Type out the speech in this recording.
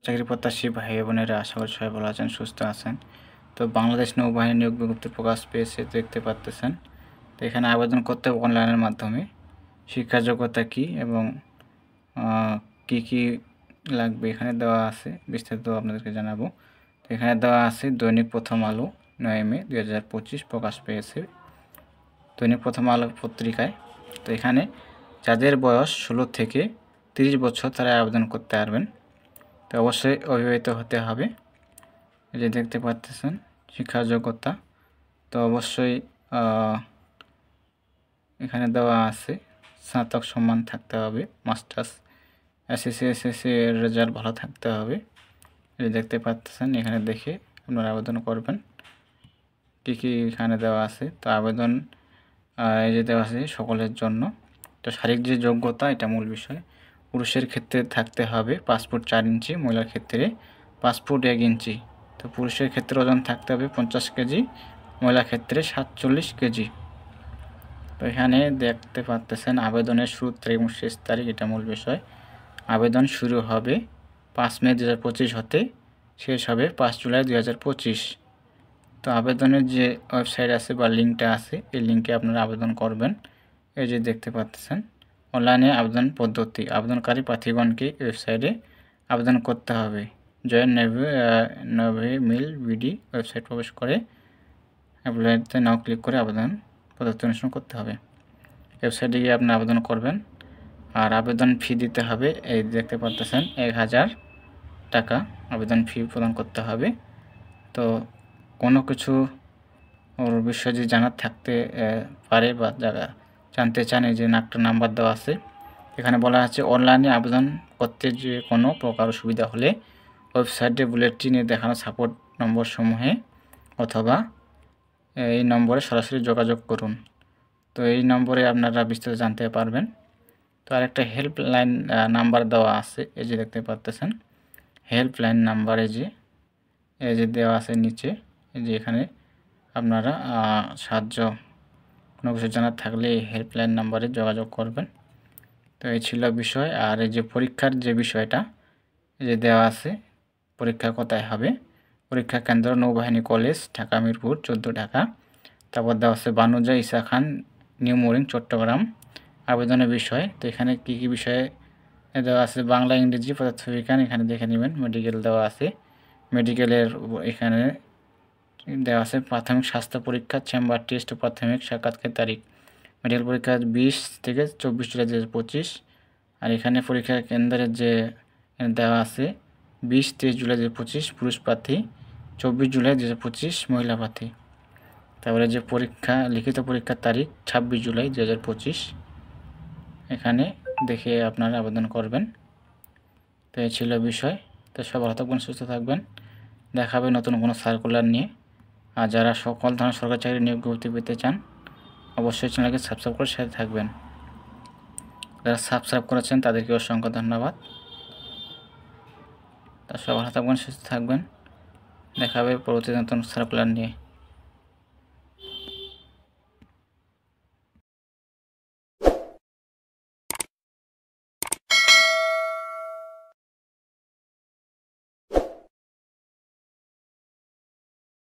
চাকরি প্রত্যাশী ভাই বোনেরা আশা করি সবাই ভালো আছেন, সুস্থ আছেন। তো বাংলাদেশ নৌবাহিনী নিয়োগ বিজ্ঞপ্তি প্রকাশ পেয়েছে, দেখতে পাচ্ছেন। তো এখানে আবেদন করতে হবে অনলাইনের মাধ্যমে। শিক্ষা যোগ্যতা কী এবং কি কি লাগবে এখানে দেওয়া আছে, বিস্তারিত আপনাদেরকে জানাবো। তো এখানে দেওয়া আছে দৈনিক প্রথম আলো 9 মে 2025 প্রকাশ পেয়েছে দৈনিক প্রথম আলো পত্রিকায়। তো এখানে যাদের বয়স 16 থেকে 30 বছর তারা আবেদন করতে পারবেন। তো অবশ্যই অবিবাহিত হতে হবে। এই যে দেখতে পাচ্ছেন শিক্ষা যোগ্যতা, তো অবশ্যই এখানে দেওয়া আছে স্নাতক সম্মান থাকতে হবে, মাস্টার্স, এসএসসি এর রেজাল্ট ভালো থাকতে হবে। এই দেখতে পাচ্ছেন, এখানে দেখে আপনারা আবেদন করবেন। কী কী এখানে দেওয়া আছে, তো আবেদন এই যে দেওয়া আছে সকলের জন্য। তো শারীরিক যে যোগ্যতা, এটা মূল বিষয়। পুরুষের ক্ষেত্রে থাকতে হবে 5 ফুট 4 ইঞ্চি, মহিলার ক্ষেত্রে 5 ফুট 1 ইঞ্চি। তো পুরুষের ক্ষেত্রে ওজন থাকতে হবে 50 কেজি, মহিলার ক্ষেত্রে 47 কেজি। তো এখানে দেখতে পাচ্ছেন আবেদনের শুরু তারিখ এবং শেষ তারিখ, এটা মূল বিষয়। আবেদন শুরু হবে 5 মে 2025 হতে, শেষ হবে 5 জুলাই 2025। তো আবেদনের যে ওয়েবসাইট আছে বা লিঙ্কটা আছে, এই লিঙ্কে আপনারা আবেদন করবেন। এই যে দেখতে পাচ্ছেন অনলাইনে আবেদন পদ্ধতি। আবেদনকারী প্রার্থীগণকে ওয়েবসাইটে আবেদন করতে হবে। জয়েন নেভি মিল বিডি ওয়েবসাইট প্রবেশ করে অ্যাপ্লাইতে নাও ক্লিক করে আবেদন পদ্ধতি অনুসরণ করতে হবে। ওয়েবসাইটে গিয়ে আপনি আবেদন করবেন। আর আবেদন ফি দিতে হবে, এই দেখতে পাচ্ছেন 1000 টাকা আবেদন ফি প্রদান করতে হবে। তো কোনো কিছু ওর বিষয়ে যদি জানার থাকতে পারে বা জানতে চান, এই যে একটা নাম্বার দেওয়া আছে। এখানে বলা আছে অনলাইনে আবেদন করতে যে কোনো প্রকার অসুবিধা হলে ওয়েবসাইটে বুলেটিনে দেখানো সাপোর্ট নম্বর সমূহে অথবা এই নম্বরে সরাসরি যোগাযোগ করুন। তো এই নম্বরে আপনারা বিস্তারিত জানতে পারবেন। তো আরেকটা হেল্পলাইন নাম্বার দেওয়া আছে, এই যে দেখতে পাচ্ছেন হেল্পলাইন নাম্বার, এই যে দেওয়া আছে নিচে। এই যে এখানে আপনারা সাহায্য কোনো কিছু জানার থাকলে এই হেল্পলাইন নাম্বারে যোগাযোগ করবেন। তো এই ছিল বিষয়। আর এই যে পরীক্ষার যে বিষয়টা, এই যে দেওয়া আছে পরীক্ষা কোথায় হবে। পরীক্ষা কেন্দ্র নৌবাহিনী কলেজ, ঢাকা মিরপুর 14 ঢাকা। তারপর দেওয়া আছে বানুজা ঈসা খান, নিউ মোরিং, চট্টগ্রাম। আবেদনের বিষয়, তো এখানে কী কী বিষয়ে দেওয়া আছে, বাংলা, ইংরেজি, পদার্থবিজ্ঞান, এখানে দেখে নেবেন। মেডিকেল দেওয়া আছে, মেডিকেলের এখানে দেওয়া আছে প্রাথমিক স্বাস্থ্য পরীক্ষা, চেম্বার টেস্ট ও প্রাথমিক সাক্ষাৎকারের তারিখ। মেডিকেল পরীক্ষা 20 থেকে 24 জুলাই 2025। আর এখানে পরীক্ষা কেন্দ্রের যে দেওয়া আছে 20-23 জুলাই 2025 পুরুষ প্রার্থী, 24 জুলাই 2025 মহিলা প্রার্থী। তারপরে যে পরীক্ষা লিখিত পরীক্ষার তারিখ 26 জুলাই 2025। এখানে দেখে আপনারা আবেদন করবেন। তো এই ছিল বিষয়। তো সব ভালো থাকবেন, সুস্থ থাকবেন। দেখা হবে নতুন কোনো সার্কুলার নিয়ে। আর যারা সকল ধরনের সরকারি চাকরি নিয়োগ বিজ্ঞপ্তি পেতে চান, অবশ্যই চ্যানেলকে সাবস্ক্রাইব করে সাথে থাকবেন। যারা সাবস্ক্রাইব করেছেন তাদেরকে অসংখ্য ধন্যবাদ। তা সব ভালো থাকবেন, সুস্থ থাকবেন। দেখা হবে পরবর্তী নতুন সার্কুলার নিয়ে।